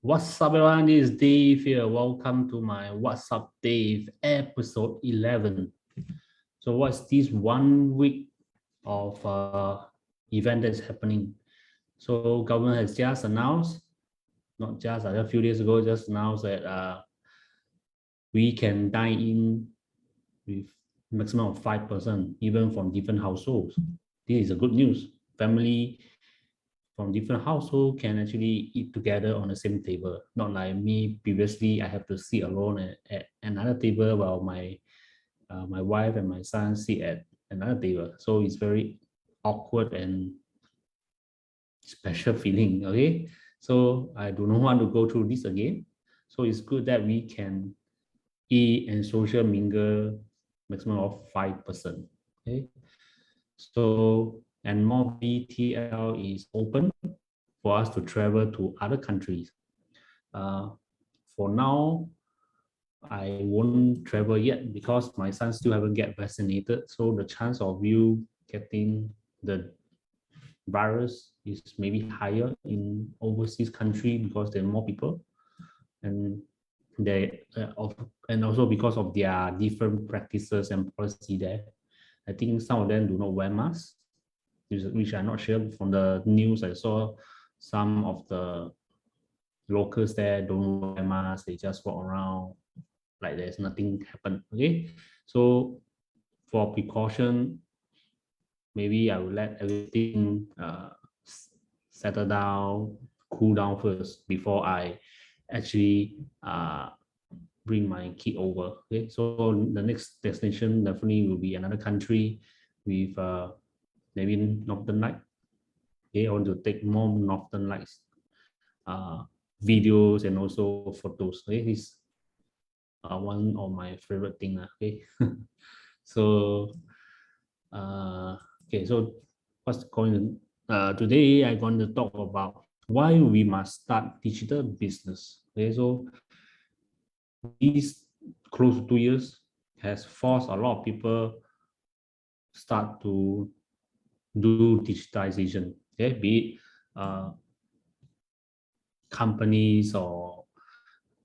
What's up, everyone? This is Dave here. Welcome to my What's Up, Dave, episode 11. So, what's this 1 week of event that's happening? So, government has just announced, not just a few days ago, just announced that we can dine in with maximum of 5%, even from different households. This is a good news. Family from different households can actually eat together on the same table. Not like me previously, I have to sit alone at another table while my wife and my son sit at another table. So it's very awkward and special feeling. Okay, so I do not want to go through this again. So it's good that we can eat and social mingle maximum of 5%. Okay, so and more VTL is open for us to travel to other countries. For now, I won't travel yet because my son still haven't get vaccinated. So the chance of you getting the virus is maybe higher in overseas country because there are more people, and and also because of their different practices and policy there. I think some of them do not wear masks, which I'm not sure. From the news I saw, some of the locals there don't wear masks, they just walk around like there's nothing happened. Okay, so for precaution, maybe I will let everything settle down, cool down first before I actually bring my kid over. Okay, so the next destination definitely will be another country with maybe Northern Light. Okay, I want to take more Northern Lights videos and also photos. Okay, this one of my favorite thing. Okay, so okay, so what's going today? I'm going to talk about why we must start digital business. Okay, so these close to 2 years has forced a lot of people start to do digitization. Okay, be it companies or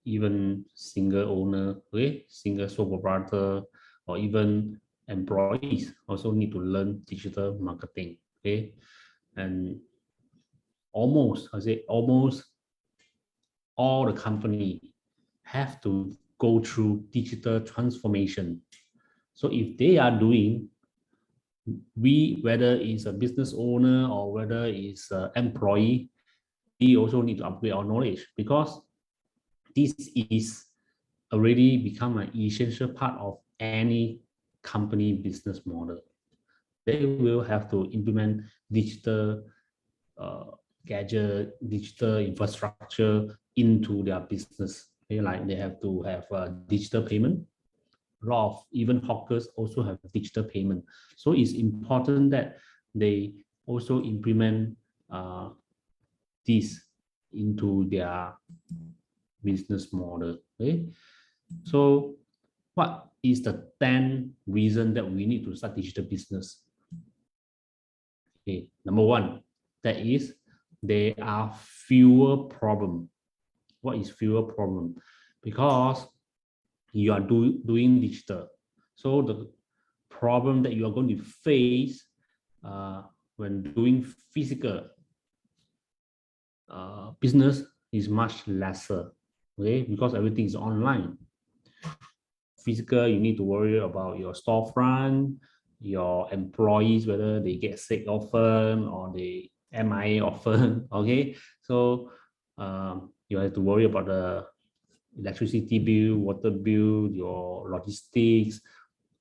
even single owner, okay, single sole proprietor, or even employees also need to learn digital marketing. Okay, and almost all the company have to go through digital transformation. So if they are doing, we, whether it's a business owner or whether it's an employee, we also need to upgrade our knowledge, because this is already become an essential part of any company business model. They will have to implement digital gadget, digital infrastructure into their business. Okay, like they have to have digital payment. A lot of even hawkers also have digital payment. So it's important that they also implement this into their business model. Okay, so what is the 10 reason that we need to start digital business? Okay, number one, that is there are fewer problem. What is fewer problem? Because you are doing digital, so the problem that you are going to face when doing physical business is much lesser. Okay, because everything is online. Physical, you need to worry about your storefront, your employees, whether they get sick often or they MIA often. Okay, so you have to worry about the electricity bill, water bill, your logistics,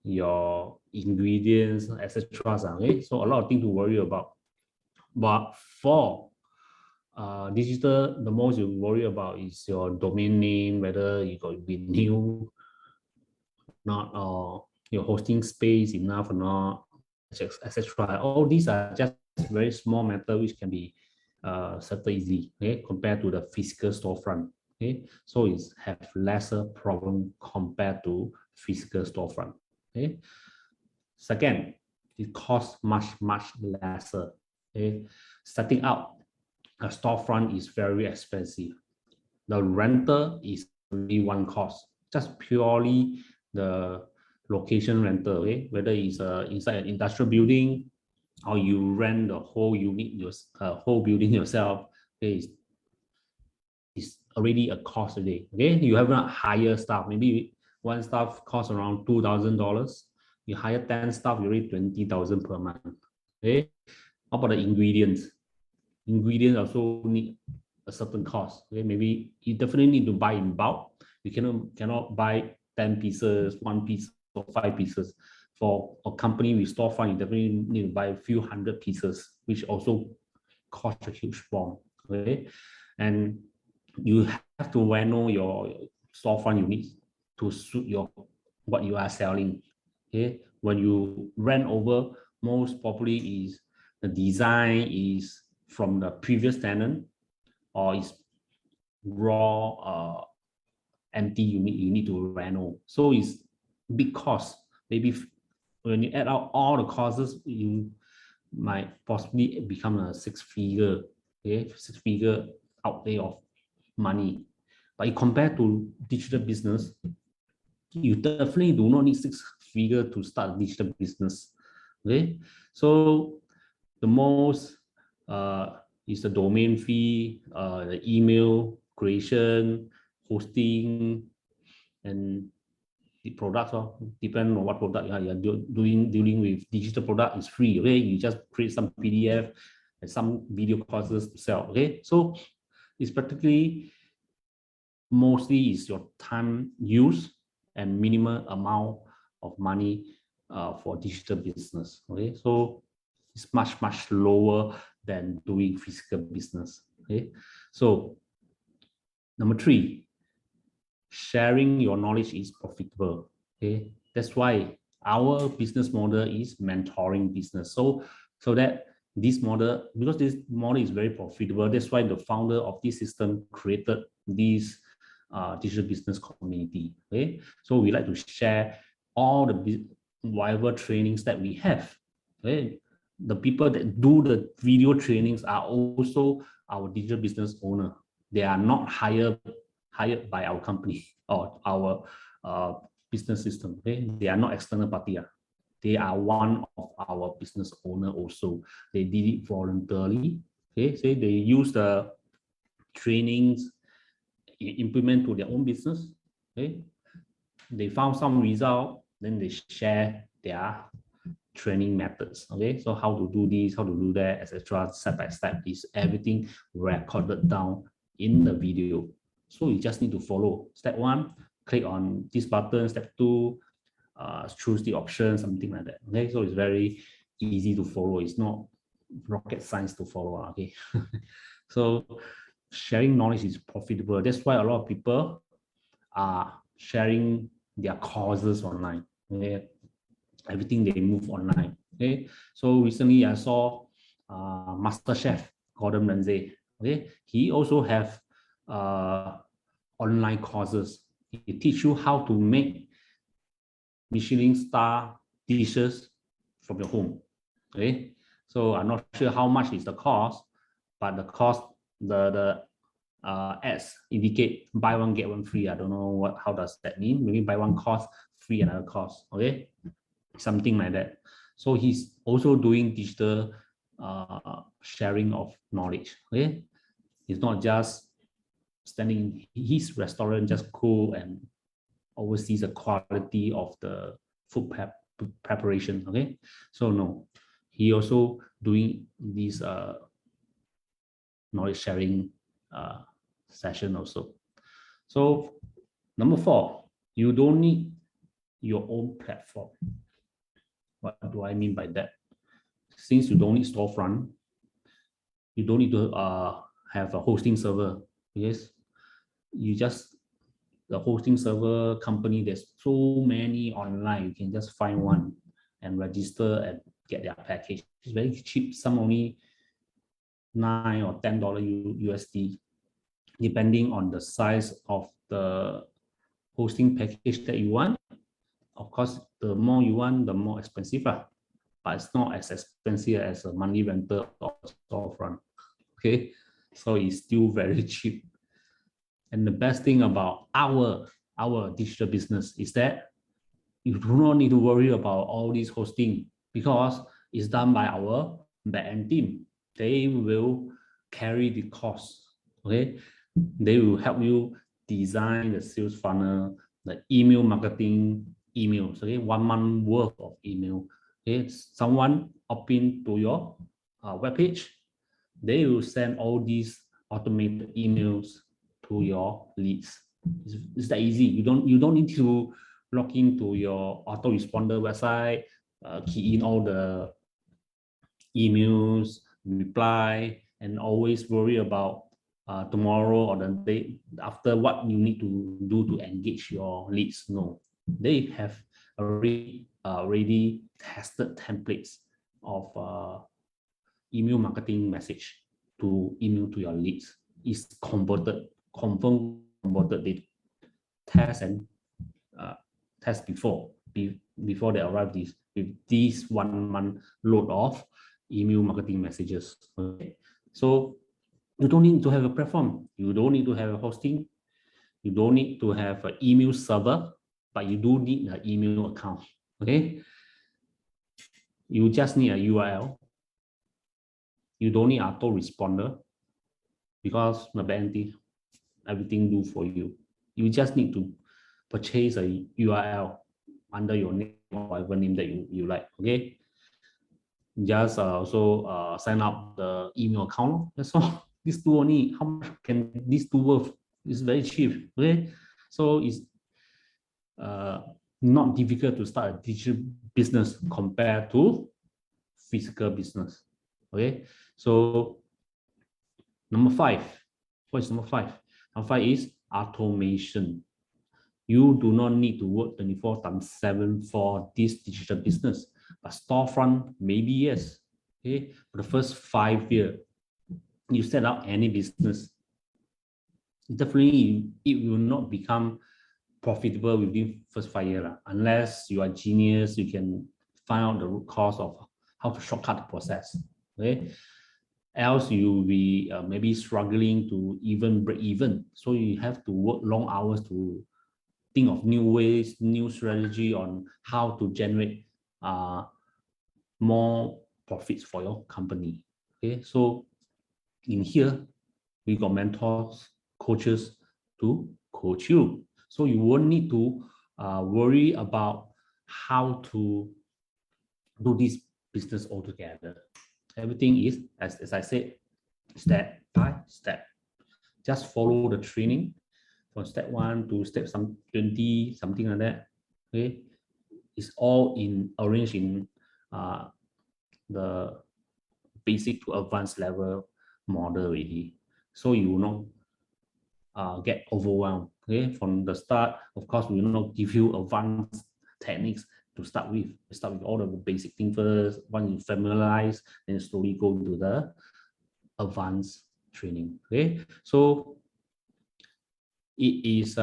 your ingredients, etc. Okay, so a lot of things to worry about. But for digital, the most you worry about is your domain name, whether you got renew not, or your hosting space enough or not, etc. All these are just very small matter which can be settled easily, okay, compared to the physical storefront. Okay, so it's have lesser problem compared to physical storefront. Okay, second, it costs much lesser. Okay, starting out a storefront is very expensive. the rental is only one cost, just purely the location rental, okay? Whether it's inside an industrial building or you rent the whole unit, whole building yourself, okay, it's already a cost a day, okay? You have not hire staff, maybe one staff costs around $2,000. You hire 10 staff, you already 20,000 per month, okay? How about the ingredients? Ingredients also need a certain cost, okay? Maybe you definitely need to buy in bulk. You cannot buy 10 pieces, 1 piece, or 5 pieces. For a company with storefront, you definitely need to buy a few hundred pieces, which also cost a huge bomb, okay? And you have to know your storefront units to suit your what you are selling, okay? When you rent over, most probably is the design is from the previous tenant or is raw empty unit you need to reno. So it's big cost. Maybe when you add out all the costs, you might possibly become a six-figure, okay, six-figure outlay of money. But compared to digital business, you definitely do not need six-figure to start a digital business. Okay, so the most is the domain fee, the email creation, hosting, and the products. Depending on what product you're dealing with. Digital product is free. Okay, you just create some PDF and some video courses to sell. Okay, so it's practically mostly is your time use and minimal amount of money for digital business. Okay, so it's much lower than doing physical business. Okay, so number 3, sharing your knowledge is profitable. Okay, that's why our business model is mentoring business. So that this model, because this model is very profitable, that's why the founder of this system created this digital business community. Okay, so we like to share all the whatever trainings that we have. Okay, the people that do the video trainings are also our digital business owner. They are not hired by our company or our business system. Okay, they are not external party. They are one of our business owner also. They did it voluntarily. Okay, so they use the trainings, implement to their own business. Okay, they found some result, then they share their training methods. Okay, so how to do this, how to do that, etc. Step by step is everything recorded down in the video. So you just need to follow. Step 1, click on this button. Step 2, choose the option, something like that. Okay, so it's very easy to follow. It's not rocket science to follow. Okay, so sharing knowledge is profitable. That's why a lot of people are sharing their courses online. Okay, everything they move online. Okay, so recently I saw Master Chef Gordon Ramsay. Okay, he also have online courses. He teach you how to make Michelin star dishes from your home. Okay, so I'm not sure how much is the cost, but the cost, the ads indicate buy one get one free. I don't know how does that mean. Maybe buy one cost, free another cost. Okay, something like that. So he's also doing digital sharing of knowledge. Okay, it's not just standing in his restaurant just cook and oversees the quality of the food preparation. Okay, so no, he also doing this knowledge sharing session also. So number 4, you don't need your own platform. What do I mean by that? Since you don't need storefront, you don't need to have a hosting server. Yes, you just the hosting server company. There's so many online. You can just find one and register and get their package. It's very cheap. Some only $9 or $10 USD, depending on the size of the hosting package that you want. Of course, the more you want, the more expensive, but it's not as expensive as a monthly rental or storefront. Okay, so it's still very cheap. And the best thing about our digital business is that you do not need to worry about all this hosting because it's done by our backend team. They will carry the cost. Okay, they will help you design the sales funnel, the email marketing emails. Okay, 1 month worth of email. Okay, someone opt in to your webpage, they will send all these automated emails to your leads. It's that easy. You don't need to log into your autoresponder website, key in all the emails, reply, and always worry about tomorrow or the day after what you need to do to engage your leads. No, they have already tested templates of email marketing message to email to your leads. Is converted, confirmed converted. They test and test before they arrive with this 1 month load of email marketing messages. Okay, so you don't need to have a platform. You don't need to have a hosting. You don't need to have an email server, but you do need an email account. Okay, you just need a URL. You don't need autoresponder because the backend everything do for you. You just need to purchase a URL under your name or whatever name that you like. Okay, just also sign up the email account. That's all. These two only. How much can these two worth? It's very cheap. Okay, so it's not difficult to start a digital business compared to physical business. Okay, so number 5. What is number 5? Number 5 is automation. You do not need to work 24/7 for this digital business. A storefront, maybe yes. Okay, for the first 5 years, you set up any business, definitely it will not become profitable within first 5 years, unless you are genius. You can find out the root cause of how to shortcut the process. Okay, else you will be maybe struggling to even break even. So you have to work long hours to think of new ways, new strategy on how to generate more profits for your company. Okay, so in here we got mentors, coaches to coach you, so you won't need to worry about how to do this business altogether. Everything is, as I said, step by step. Just follow the training from step 1 to step 20, something like that. Okay, it's all arranged in the basic to advanced level model already, so you will not get overwhelmed. Okay, from the start, of course, we will not give you advanced techniques to start with. We start with all of the basic things first. Once you familiarize, then slowly go to the advanced training. Okay, so it is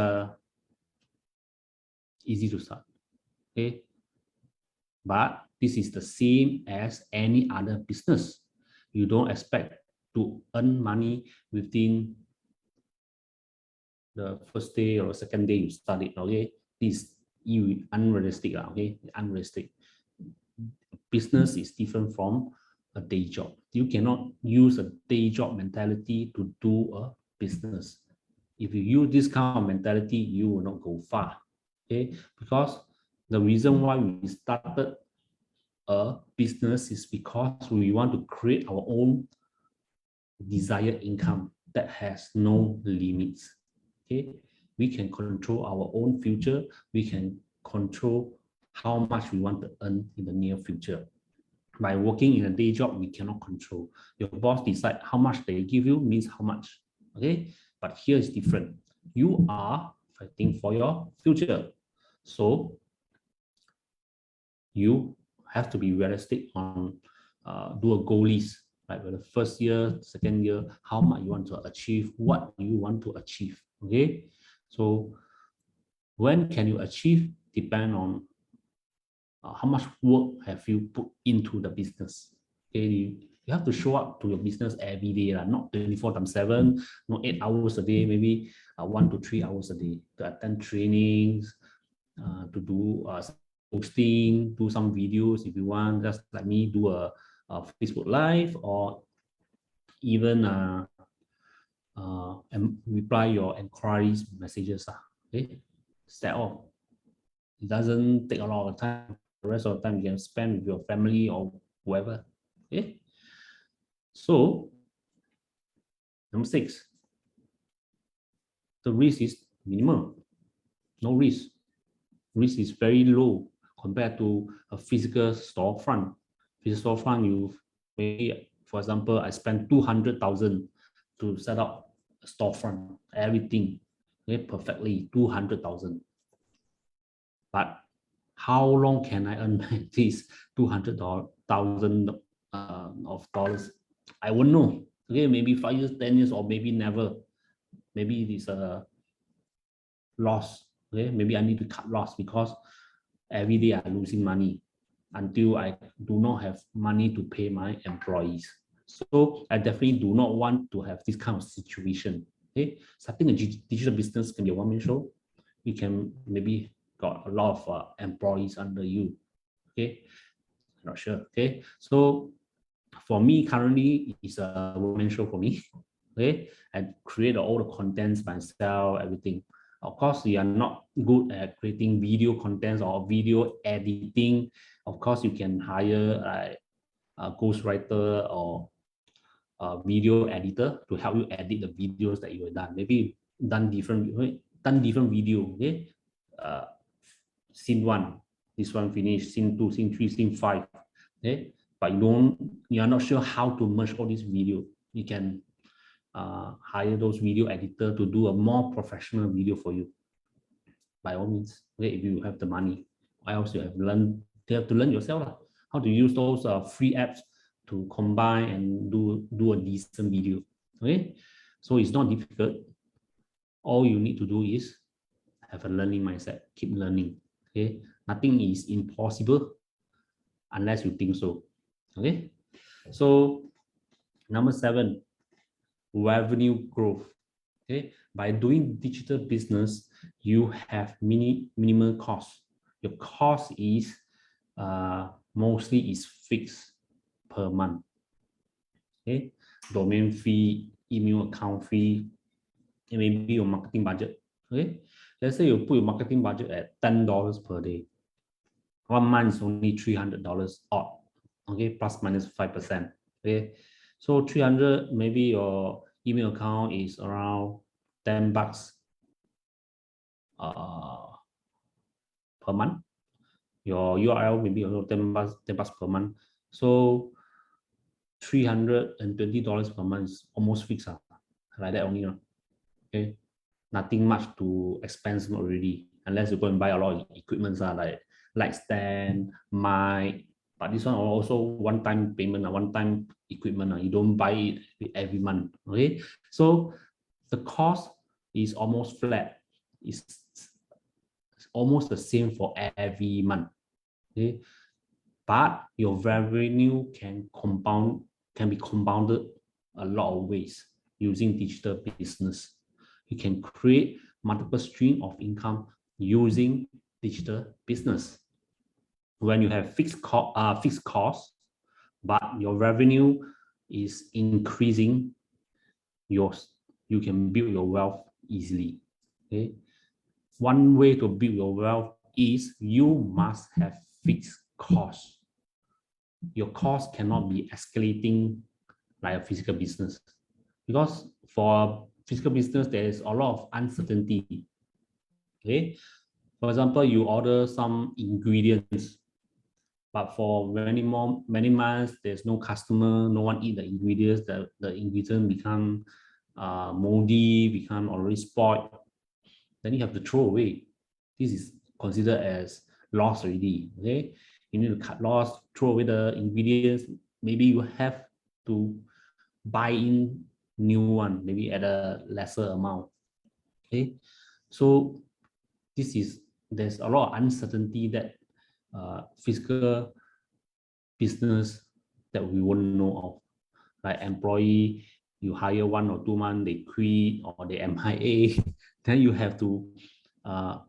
easy to start. Okay, but this is the same as any other business. You don't expect to earn money within the first day or second day you start it. Okay, this is unrealistic. Okay, unrealistic. Business is different from a day job. You cannot use a day job mentality to do a business. If you use this kind of mentality, you will not go far. Okay, because the reason why we started a business is because we want to create our own desired income that has no limits. Okay, we can control our own future. We can control how much we want to earn in the near future. By working in a day job, we cannot control. Your boss decide how much they give you means how much. Okay, but here is different. You are fighting for your future, so you have to be realistic on do a goal list. Like for the first year, second year, how much you want to achieve, what you want to achieve. Okay, so when can you achieve depend on how much work have you put into the business. Okay, You have to show up to your business every day, not 24/7, not 8 hours a day, maybe 1 to 3 hours a day to attend trainings, to do posting, do some videos if you want, just like me, do a Facebook Live, or even and reply your inquiries messages. Okay, is that all? It doesn't take a lot of time. The rest of the time you can spend with your family or whoever. Okay, so number 6, the risk is minimal. No risk. Risk is very low compared to a physical storefront. Physical storefront, you maybe, for example, I spent 200,000 to set up a storefront, everything, okay, perfectly, 200,000. But how long can I earn this 200,000 of dollars? I won't know. Okay, maybe 5 years, 10 years, or maybe never. Maybe it is a loss. Okay, maybe I need to cut loss because every day I'm losing money until I do not have money to pay my employees. So I definitely do not want to have this kind of situation. Okay, starting a digital business can be a one-man show. You can maybe got a lot of employees under you. Okay, not sure. Okay, so for me currently it's a one-man show for me. Okay, I create all the contents myself, everything. Of course, we are not good at creating video contents or video editing. Of course, you can hire a ghostwriter or a video editor to help you edit the videos that you have done. Maybe done different video. Okay, scene 1, this one finished. Scene 2, scene 3, scene 5. Okay, but you are not sure how to merge all these video. You can hire those video editor to do a more professional video for you. By all means, okay, if you have the money, else you have to learn yourself how to use those free apps to combine and do a decent video. Okay, so it's not difficult. All you need to do is have a learning mindset, keep learning. Okay, nothing is impossible unless you think so. Okay, so number 7, revenue growth. Okay, by doing digital business, you have minimal cost. Your cost is mostly is fixed per month. Okay, domain fee, email account fee, and maybe your marketing budget. Okay, let's say you put your marketing budget at $10 per day. 1 month is only $300 odd. Okay, plus minus 5%. Okay, so 300, maybe your email account is around $10 per month. Your URL maybe also $10 per month. So $320 per month is almost fixed, like that only. Okay, nothing much to expense already, unless you go and buy a lot of equipment, like light stand, mic. But this one also one-time payment, one-time equipment. You don't buy it every month. Okay, so the cost is almost flat. It's almost the same for every month. Okay, but your revenue can be compounded a lot of ways using digital business. You can create multiple stream of income using digital business. When you have fixed costs, but your revenue is increasing, you can build your wealth easily. Okay, one way to build your wealth is you must have fixed costs. Your cost cannot be escalating like a physical business, because for physical business there is a lot of uncertainty. Okay, for example, you order some ingredients, but for many months there's no customer, no one eat the ingredients. The ingredients become moldy, become already spoiled. Then you have to throw away. This is considered as loss already. Okay, you need to cut loss, throw away the ingredients. Maybe you have to buy in new one, maybe at a lesser amount. Okay, so there's a lot of uncertainty that physical business that we won't know of. like employee, you hire 1 or 2 months, they quit or they MIA, then you have to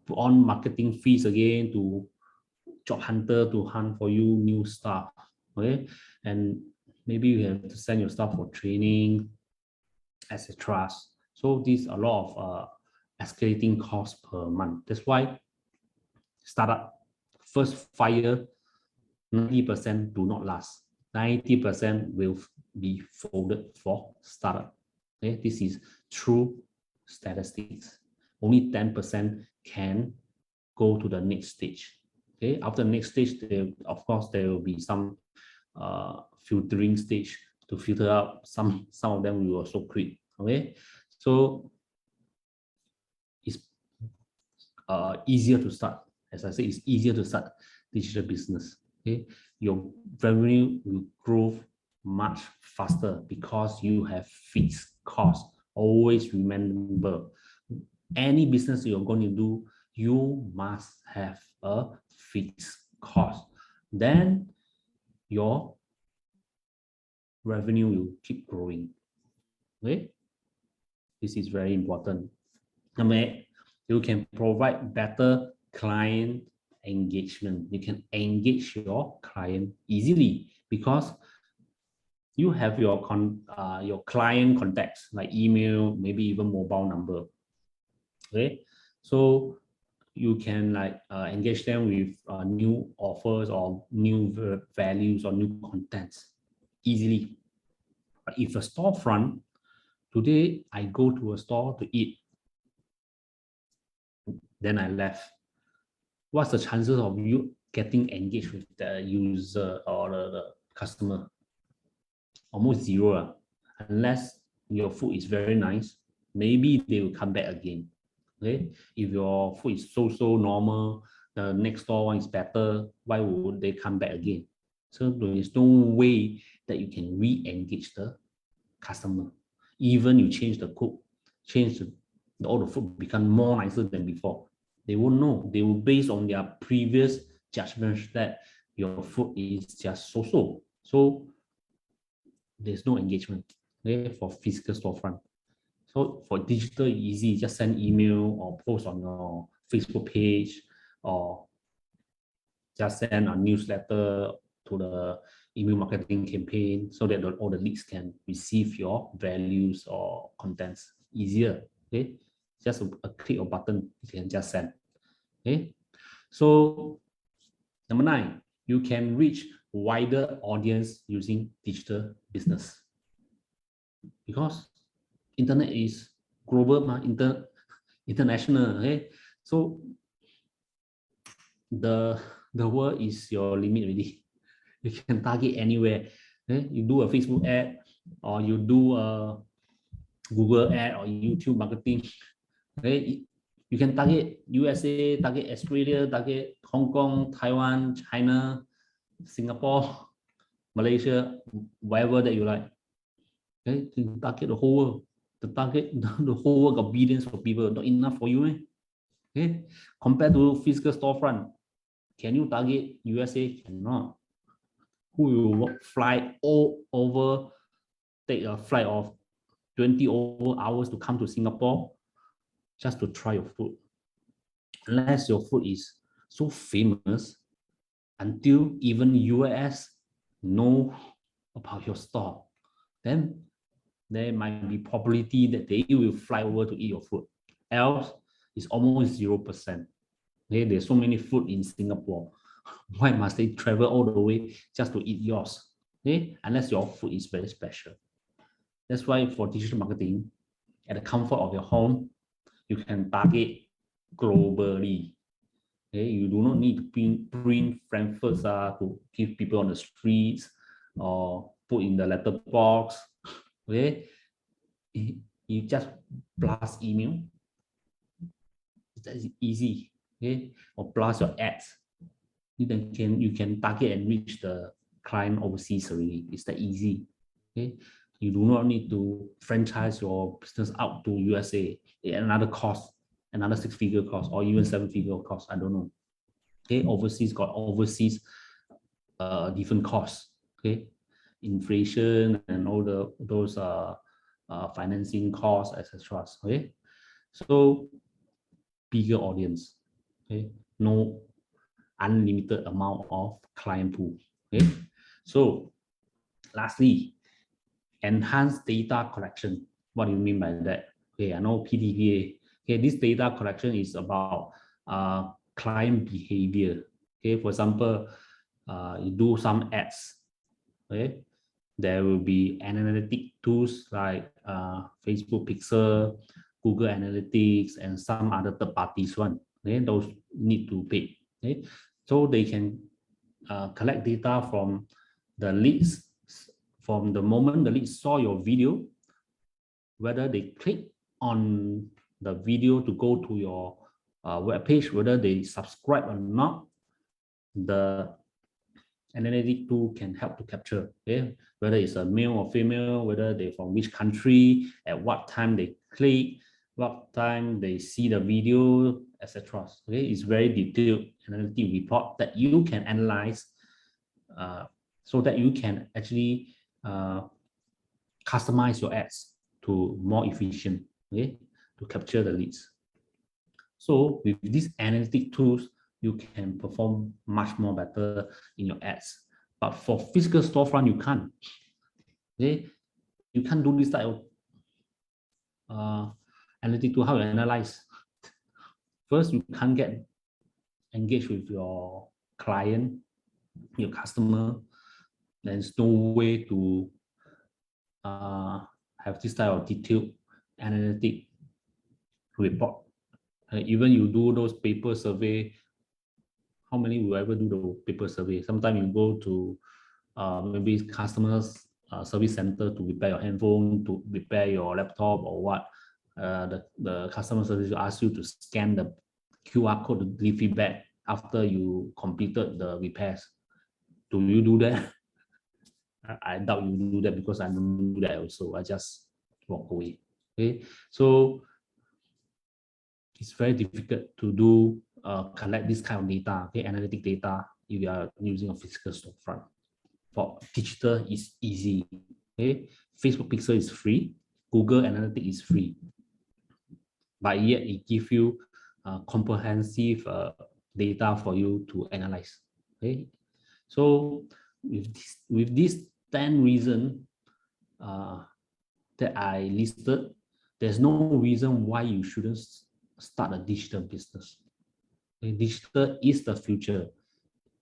put on marketing fees again to job hunter to hunt for you new staff, okay? And maybe you have to send your staff for training, etc. So these a lot of escalating costs per month. That's why startup first 5 years, 90% do not last. 90% will be folded for startup. Okay, this is true statistics. Only 10% can go to the next stage. Okay, after the next stage, of course, there will be some filtering stage to filter out some of them will also quit. Okay, so it's easier to start. As I said, it's easier to start digital business. Okay, your revenue will grow much faster because you have fixed costs. Always remember, any business you're going to do, you must have a fixed cost. Then your revenue will keep growing. Okay, this is very important. Number 8, you can provide better client engagement. You can engage your client easily because you have your client contacts like email, maybe even mobile number. Okay, so you can like engage them with new offers or new values or new contents easily. But if a storefront, today I go to a store to eat, then I left, what's the chances of you getting engaged with the user or the customer? Almost zero. Unless your food is very nice, maybe they will come back again. Okay, if your food is so normal, the next door one is better, why would they come back again? So there is no way that you can re-engage the customer. Even you change the cook, change all the food become more nicer than before, they won't know. They will base on their previous judgments that your food is just so. So there's no engagement, okay, for physical storefront. So for digital, easy, just send email or post on your Facebook page or just send a newsletter to the email marketing campaign so that all the leads can receive your values or contents easier. Okay, just a click of button, you can just send. Okay, so number 9, you can reach wider audience using digital business because internet is global, international. Okay, so the world is your limit already. You can target anywhere. Okay? You do a Facebook ad or you do a Google ad or YouTube marketing. Okay, you can target USA, target Australia, target Hong Kong, Taiwan, China, Singapore, Malaysia, wherever that you like. Okay, you target the whole world. The whole world got billions of people. Not enough for you, eh? Okay, compared to physical storefront, can you target USA? Cannot. Who will fly all over, take a flight of 20 over hours to come to Singapore just to try your food? Unless your food is so famous until even US know about your store, then there might be probability that they will fly over to eat your food. Else, it's almost 0%. Okay, there's so many food in Singapore. Why must they travel all the way just to eat yours? Okay, unless your food is very special. That's why for digital marketing, at the comfort of your home, you can target globally. Okay, you do not need to print Frankfurts to give people on the streets or put in the letterbox. Okay, you just blast email. That's easy. Okay, or blast your ads. You can target and reach the client overseas already. It's that easy. Okay, you do not need to franchise your business out to USA. Another cost, another 6-figure cost, or even 7-figure cost. I don't know. Okay, overseas got overseas different costs. Okay, inflation and all those financing costs, etc. Okay, so bigger audience. Okay, no unlimited amount of client pool. Okay, so lastly, enhanced data collection. What do you mean by that? Okay, I know PDPA. Okay, this data collection is about client behavior. Okay, for example, you do some ads. Okay, there will be analytic tools like Facebook Pixel, Google Analytics, and some other third parties one. Okay, those need to pay. Okay, so they can collect data from the leads, from the moment the lead saw your video, whether they click on the video to go to your web page, whether they subscribe or not. The analytic tool can help to capture, okay, whether it's a male or female, whether they're from which country, at what time they click, what time they see the video, etc. Okay, it's very detailed analytic report that you can analyze, so that you can actually customize your ads to more efficient, okay, to capture the leads. So with these analytic tools, you can perform much more better in your ads. But for physical storefront, you can't. Okay, you can't do this type of analytic tool. How you analyze? First, you can't get engaged with your client, your customer. There's no way to have this type of detailed analytic report. Even you do those paper survey, how many will ever do the paper survey? Sometimes you go to maybe customers service center to repair your handphone, to repair your laptop or what. The customer service will ask you to scan the QR code to give feedback after you completed the repairs. Do you do that? I doubt you do that, because I don't do that also. I just walk away. Okay, so it's very difficult to do collect this kind of data, okay, analytic data, if you are using a physical storefront. For digital, is easy. Okay, Facebook Pixel is free, Google Analytics is free, but yet it gives you comprehensive data for you to analyze. Okay, so with this 10 reasons that I listed, there's no reason why you shouldn't start a digital business. Okay, digital is the future.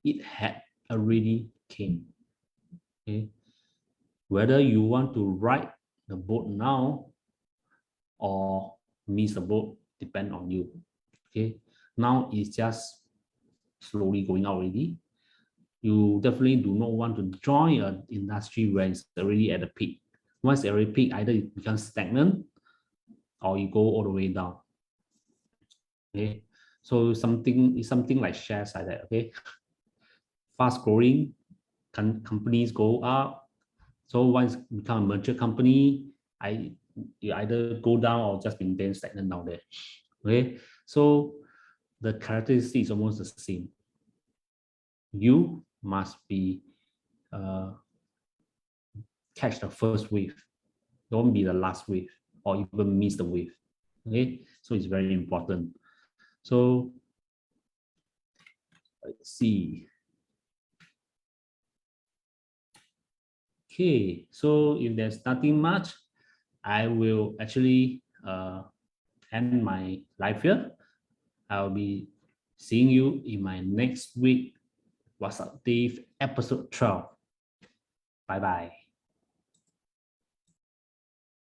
It had already came. Okay, whether you want to ride the boat now or miss the boat, depend on you. Okay, now it's just slowly going out already. You definitely do not want to join an industry where it's already at the peak. Once it's already peak, either it becomes stagnant or you go all the way down. Okay, so it's something like shares like that. Okay, fast growing companies go up. So once it become a mature company, you either go down or just maintain stagnant down there. Okay, so the characteristic is almost the same. You must be catch the first wave. Don't be the last wave or even miss the wave. Okay, so it's very important. So let's see. Okay, so if there's nothing much, I will actually end my live here. I'll be seeing you in my next week What's Up Dave episode 12. Bye bye.